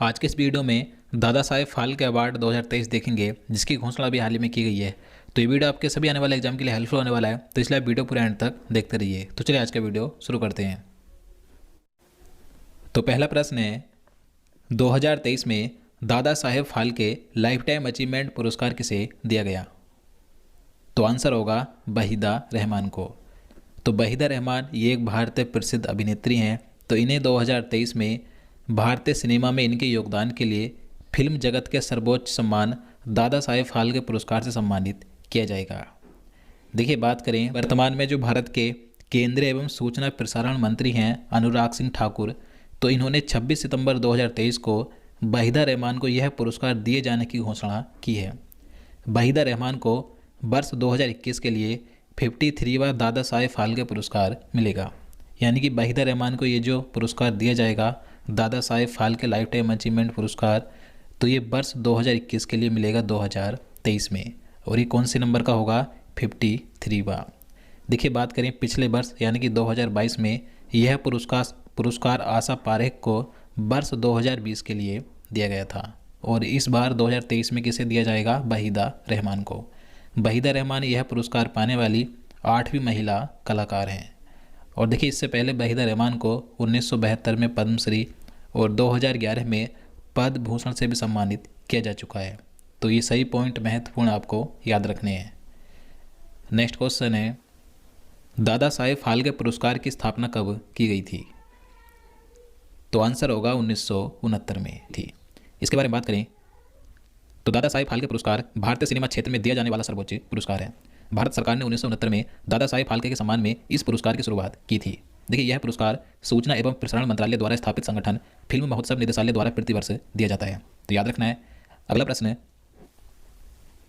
आज के इस वीडियो में दादा साहेब फाल्के अवार्ड 2023 देखेंगे, जिसकी घोषणा अभी हाल ही में की गई है। तो ये वीडियो आपके सभी आने वाले एग्जाम के लिए हेल्पफुल होने वाला है, तो इसलिए आप वीडियो पूरे एंड तक देखते रहिए। तो चलिए आज का वीडियो शुरू करते हैं। तो पहला प्रश्न है, 2023 में Dada Saheb Phalke life time achievement पुरस्कार किसे दिया गया? तो आंसर होगा वहीदा रहमान को। तो वहीदा रहमान ये एक भारतीय प्रसिद्ध अभिनेत्री हैं। तो इन्हें 2023 में भारतीय सिनेमा में इनके योगदान के लिए फिल्म जगत के सर्वोच्च सम्मान दादा साहेब फाल्के पुरस्कार से सम्मानित किया जाएगा। देखिए, बात करें वर्तमान में जो भारत के केंद्रीय एवं सूचना प्रसारण मंत्री हैं अनुराग सिंह ठाकुर, तो इन्होंने 26 सितंबर 2023 को वहीदा रहमान को यह पुरस्कार दिए जाने की घोषणा की है। वहीदा रहमान को वर्ष 2021 के लिए 53वां दादा साहेब फाल्के पुरस्कार मिलेगा। यानी कि वहीदा रहमान को ये जो पुरस्कार दिया जाएगा, Dada Saheb Phalke life time achievement पुरस्कार, तो ये वर्ष 2021 के लिए मिलेगा 2023 में। और ये कौन से नंबर का होगा? 53वां। देखिए, बात करें पिछले वर्ष यानी कि 2022 में यह पुरस्कार आशा पारेख को वर्ष 2020 के लिए दिया गया था। और इस बार 2023 में किसे दिया जाएगा? वहीदा रहमान को। वहीदा रहमान यह पुरस्कार पाने वाली 8वीं महिला कलाकार हैं। और देखिए, इससे पहले वहीदा रहमान को 1972 में पद्मश्री और 2011 में पद्म भूषण से भी सम्मानित किया जा चुका है। तो ये सही पॉइंट महत्वपूर्ण आपको याद रखने हैं। नेक्स्ट क्वेश्चन है, दादा साहेब फाल्के पुरस्कार की स्थापना कब की गई थी? तो आंसर होगा 1969 में थी। इसके बारे में बात करें तो दादा साहेब फाल्के पुरस्कार भारतीय सिनेमा क्षेत्र में दिया जाने वाला सर्वोच्च पुरस्कार है। भारत सरकार ने 1969 में दादा साहेब फाल्के के सम्मान में इस पुरस्कार की शुरुआत की थी। देखिए, यह पुरस्कार सूचना एवं प्रसारण मंत्रालय द्वारा स्थापित संगठन फिल्म महोत्सव निदेशालय द्वारा प्रतिवर्ष दिया जाता है। तो याद रखना है। अगला प्रश्न है,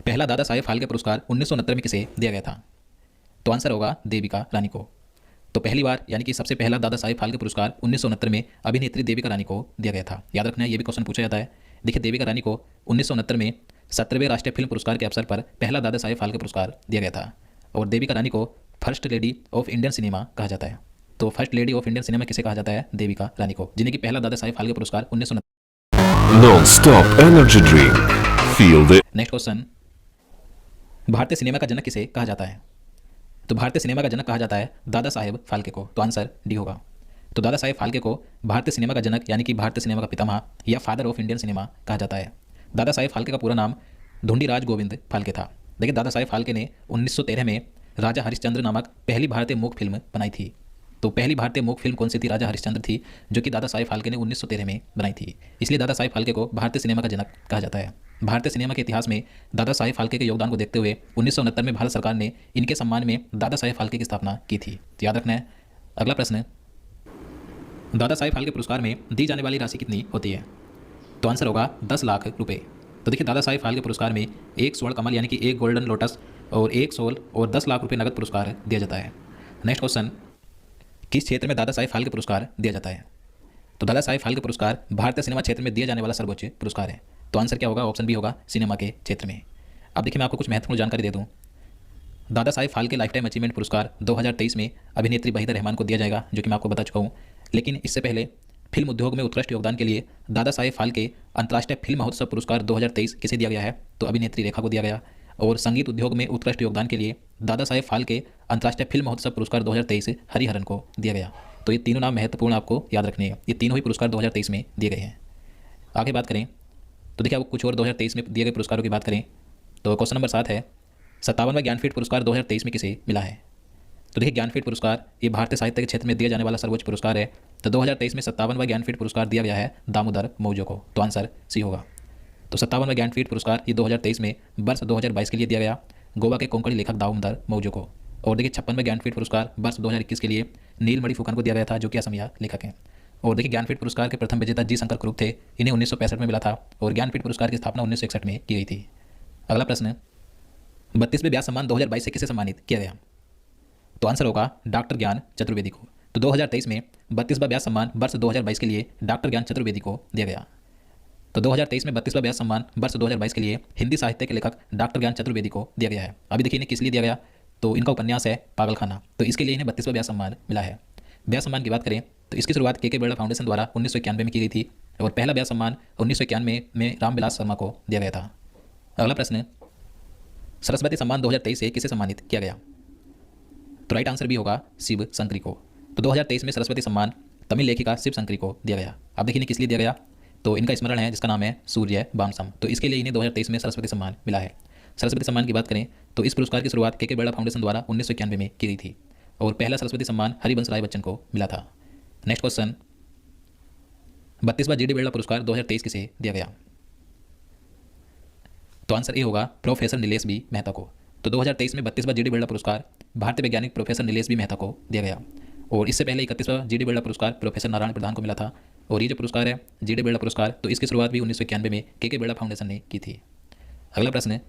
पहला दादा साहेब फाल्के पुरस्कार 1969 में किसे दिया गया था? तो आंसर होगा देविका रानी को। तो पहली बार यानी कि सबसे पहला दादा साहेब फाल्के पुरस्कार 1969 में अभिनेत्री देविका रानी को दिया गया था। याद रखना है, ये भी क्वेश्चन पूछा जाता है। देखिए, देविका रानी को 1969 में 17वें राष्ट्रीय फिल्म पुरस्कार के अवसर पर पहला दादा साहेब फाल्के पुरस्कार दिया गया था। और देविका रानी को first lady of Indian cinema कहा जाता है। तो first lady of Indian cinema किसे कहा जाता है? देविका रानी को, जिन्हें कि पहला दादा साहेब फाल्के पुरस्कार 1969। Non-stop energy drink. Feel the next question, भारतीय सिनेमा का जनक किसे कहा जाता है? तो भारतीय सिनेमा का जनक कहा जाता है दादा साहेब फाल्के को। तो आंसर डी होगा। तो दादा साहेब फाल्के को भारतीय सिनेमा का जनक यानी कि भारतीय सिनेमा का पितामह या फादर ऑफ इंडियन सिनेमा कहा जाता है। दादा साहेब फाल्के का पूरा नाम ढूंढीराज गोविंद फाल्के था। देखिए, दादा साहेब फाल्के ने 1913 में राजा हरिश्चंद्र नामक पहली भारतीय मूक फिल्म बनाई थी। तो पहली भारतीय मूक फिल्म कौन सी थी? राजा हरिश्चंद्र थी, जो कि दादा साहेब फाल्के ने 1913 में बनाई थी। इसलिए दादा साहेब फाल्के को भारतीय सिनेमा का जनक कहा जाता है। भारतीय सिनेमा के इतिहास में दादा साहेब फाल्के के योगदान को देखते हुए 1969 में भारत सरकार ने इनके सम्मान में दादा साहेब फाल्के की स्थापना की थी। तो याद रखना है। अगला प्रश्न है, दादा साहेब फाल्के पुरस्कार में दी जाने वाली राशि कितनी होती है? तो आंसर होगा 10 लाख रुपए। तो देखिए, दादा साहेब फाल्के पुरस्कार में एक स्वर्ण कमल यानी कि एक गोल्डन लोटस और एक सोल और 10 लाख रुपए नगद पुरस्कार दिया जाता है। नेक्स्ट क्वेश्चन, किस क्षेत्र में दादा साहेब फाल्के पुरस्कार दिया जाता है? तो दादा साहेब फाल्के पुरस्कार भारतीय सिनेमा क्षेत्र में दिया जाने वाला सर्वोच्च पुरस्कार है। तो आंसर क्या होगा? ऑप्शन बी होगा, सिनेमा के क्षेत्र में। अब देखिए, मैं आपको कुछ महत्वपूर्ण जानकारी दे दूँ। Dada Saheb Phalke life time achievement पुरस्कार 2023 में अभिनेत्री वहीदा रहमान को दिया जाएगा, जो कि मैं आपको बता चुका हूँ। लेकिन इससे पहले फिल्म उद्योग में उत्कृष्ट योगदान के लिए दादा साहेब फाल्के अंतर्राष्ट्रीय फिल्म महोत्सव पुरस्कार 2023 किसे दिया गया है? तो अभिनेत्री रेखा को दिया गया। और संगीत उद्योग में उत्कृष्ट योगदान के लिए दादा साहेब फाल्के अंतर्राष्ट्रीय फिल्म महोत्सव पुरस्कार 2023 हरिहरन को दिया गया। तो ये तीनों नाम महत्वपूर्ण आपको याद रखने हैं। ये तीनों ही पुरस्कार 2023 में दिए गए हैं। आगे बात करें तो देखिए, अब कुछ और 2023 में दिए गए पुरस्कारों की बात करें तो क्वेश्चन नंबर 7 है, 57वां ज्ञानपीठ पुरस्कार 2023 में किसे मिला है? तो देखिए, ज्ञानपीठ पुरस्कार ये भारतीय साहित्य के क्षेत्र में दिया जाने वाला सर्वोच्च पुरस्कार है। तो 2023 में 57वां ज्ञानपीठ पुरस्कार दिया गया है दामोदर मौजो को। तो आंसर सी होगा। तो 57वां ज्ञानपीठ पुरस्कार ये 2023 में वर्ष 2022 के लिए दिया गया गोवा के कोंकणी लेखक दामोदर मौजो को। और देखिए, 56वां ज्ञानपीठ पुरस्कार वर्ष 2021 के लिए नीलमणि फुकन को दिया गया था, जो कि असमिया लेखक हैं। और देखिए, ज्ञानपीठ पुरस्कार के प्रथम विजेता जी शंकर कुरूप थे। इन्हें 1965 में मिला था और ज्ञानपीठ पुरस्कार की स्थापना 1961 में की गई थी। अगला प्रश्न, 32वें व्यास सम्मान 2022 से किसे सम्मानित किया गया? तो आंसर होगा डॉक्टर ज्ञान चतुर्वेदी को। तो 2023 में 32वां व्यास सम्मान वर्ष 2022 के लिए डॉक्टर ज्ञान चतुर्वेदी को दिया गया। तो 2023 में 32वां व्यास सम्मान वर्ष 2022 के लिए हिंदी साहित्य के लेखक डॉक्टर ज्ञान चतुर्वेदी को दिया गया है। अभी देखिए, इन्हें किस लिए दिया गया? तो इनका उपन्यास है पागलखाना, तो इसके लिए इन्हें 32वां व्यास सम्मान मिला है। व्यास सम्मान की बात करें तो इसकी शुरुआत के बिरला फाउंडेशन द्वारा 1991 में की गई थी और पहला ब्याह सम्मान 1991 में रामविलास शर्मा को दिया गया था। अगला प्रश्न, सरस्वती सम्मान 2023 से किसे सम्मानित किया गया? तो राइट आंसर भी होगा शिव शंकरी को। तो 2023 में सरस्वती सम्मान तमिल लेखिका शिव शंकरी को दिया गया। अब देखिए किस लिए दिया गया, तो इनका स्मरण है जिसका नाम है सूर्य वामसम, तो इसके लिए इन्हें 2023 में सरस्वती सम्मान मिला है। सरस्वती सम्मान की बात करें तो इस पुरस्कार की शुरुआत के बिरला फाउंडेशन द्वारा 1991 में की गई थी और पहला सरस्वती सम्मान हरिवंश राय बच्चन को मिला था। नेक्स्ट क्वेश्चन, 32वां जी डी बिरला पुरस्कार 2023 किसे दिया गया? तो आंसर ए होगा प्रोफेसर नीलेश बी मेहता को। तो 2023 में 32वां जी डी बिरला पुरस्कार भारतीय वैज्ञानिक प्रोफेसर नीलेश बी मेहता को दिया गया और इससे पहले 31वां जी डी बिरला पुरस्कार प्रोफेसर नारायण प्रधान को मिला था। और ये जो पुरस्कार है जी डी बिरला पुरस्कार, तो इसकी शुरुआत भी 1991 में के बिरला फाउंडेशन ने की थी। अगला प्रश्न,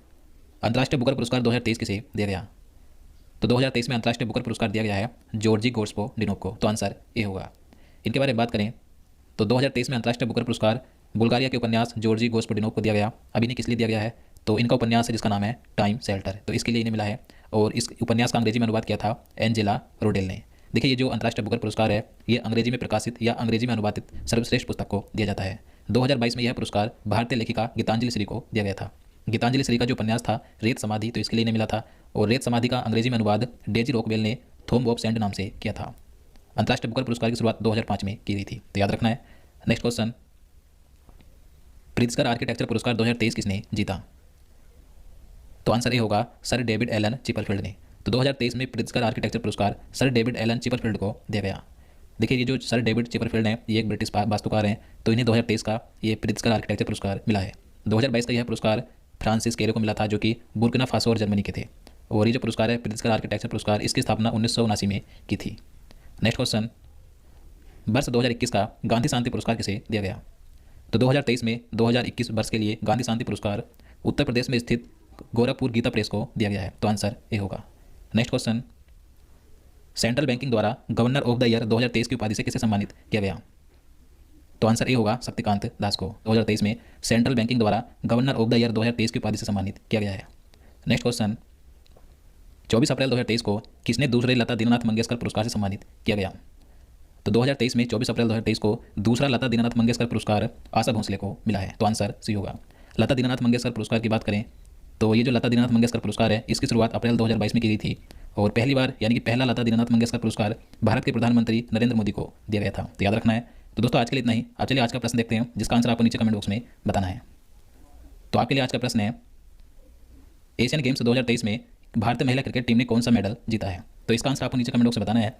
अंतर्राष्ट्रीय बुकर पुरस्कार 2023 किसे दिया गया? तो 2023 में अंतर्राष्ट्रीय बुकर पुरस्कार दिया गया है जॉर्जी गोस्पोडिनोव को। तो आंसर ए होगा। इनके बारे में बात करें तो 2023 में अंतर्राष्ट्रीय बुकर पुरस्कार बुल्गारिया के उपन्यास जॉर्जी गोस्पोडिनोव को दिया गया। अब इन्हें किस लिए दिया गया है, तो इनका उपन्यास है जिसका नाम है टाइम शेल्टर, तो इसके लिए इन्हें मिला है और इस उपन्यास का अंग्रेजी में अनुवाद किया था एंजेला रोडेल ने। देखिए ये जो अंतर्राष्ट्रीय बुकर पुरस्कार है ये अंग्रेजी में प्रकाशित या अंग्रेजी में अनुवादित सर्वश्रेष्ठ पुस्तक को दिया जाता है। 2022 में यह पुरस्कार भारतीय लेखिका गीतांजलि श्री को दिया गया था। गीतांजलि श्री का जो उपन्यास था रेत समाधि, तो इसके लिए इन्हें मिला था और रेत समाधि का अंग्रेजी में अनुवाद डेजी रॉकवेल ने थोम ऑफ सेंड नाम से किया था। अंतर्राष्ट्रीय बुकर पुरस्कार की शुरुआत 2005 में की गई थी, तो याद रखना है। नेक्स्ट क्वेश्चन, प्रित्जकर आर्किटेक्चर पुरस्कार 2023 किसने जीता? तो आंसर ए होगा सर डेविड एलन चिपरफील्ड ने। तो 2023 में प्रित्जकर आर्किटेक्चर पुरस्कार सर डेविड एलन चिपरफील्ड को दिया गया। देखिए ये जो सर डेविड चिपरफील्ड हैं ये एक ब्रिटिश वास्तुकार हैं, तो इन्हें 2023 का ये प्रित्जकर आर्किटेक्चर पुरस्कार मिला है। 2022 का यह पुरस्कार फ्रांसिस केरो को मिला था जो कि बुर्किना फासो और जर्मनी के थे। और ये जो पुरस्कार है प्रित्जकर आर्किटेक्चर पुरस्कार, इसकी स्थापना 1979 में की थी। नेक्स्ट क्वेश्चन, वर्ष 2021 का गांधी शांति पुरस्कार किसे दिया गया? तो 2023 में 2021 वर्ष के लिए गांधी शांति पुरस्कार उत्तर प्रदेश में स्थित गोरखपुर गीता प्रेस को दिया गया है, तो आंसर ए होगा। नेक्स्ट क्वेश्चन, सेंट्रल बैंकिंग द्वारा गवर्नर ऑफ द ईयर 2023 की उपाधि से किसे सम्मानित किया गया? तो आंसर ए होगा शक्तिकांत दास को। 2023 में सेंट्रल बैंकिंग द्वारा गवर्नर ऑफ द ईयर 2023 की उपाधि से सम्मानित किया गया है। नेक्स्ट क्वेश्चन, 24 अप्रैल 2023 को किसने दूसरे लता दीनानाथ मंगेशकर पुरस्कार से सम्मानित किया गया? तो 2023 में 24 अप्रैल 2023 को दूसरा लता दीनानाथ मंगेशकर पुरस्कार आशा भोसले को मिला है, तो आंसर सी होगा। लता दीनानाथ मंगेशकर पुरस्कार की बात करें तो ये जो लता दीनानाथ मंगेशकर पुरस्कार है इसकी शुरुआत अप्रैल 2022 में की गई थी और पहली बार यानी कि पहला लता दीनानाथ मंगेशकर पुरस्कार भारत के प्रधानमंत्री नरेंद्र मोदी को दिया गया था, तो याद रखना है। तो दोस्तों आज के लिए इतना ही। आप चलिए आज का प्रश्न देखते हैं जिसका आंसर आपको नीचे कमेंट बॉक्स में बताना है। तो आपके लिए आज का प्रश्न है, एशियन गेम्स 2023 में भारतीय महिला क्रिकेट टीम ने कौन सा मेडल जीता है? तो इसका आंसर आपको नीचे कमेंट बॉक्स में बताना है।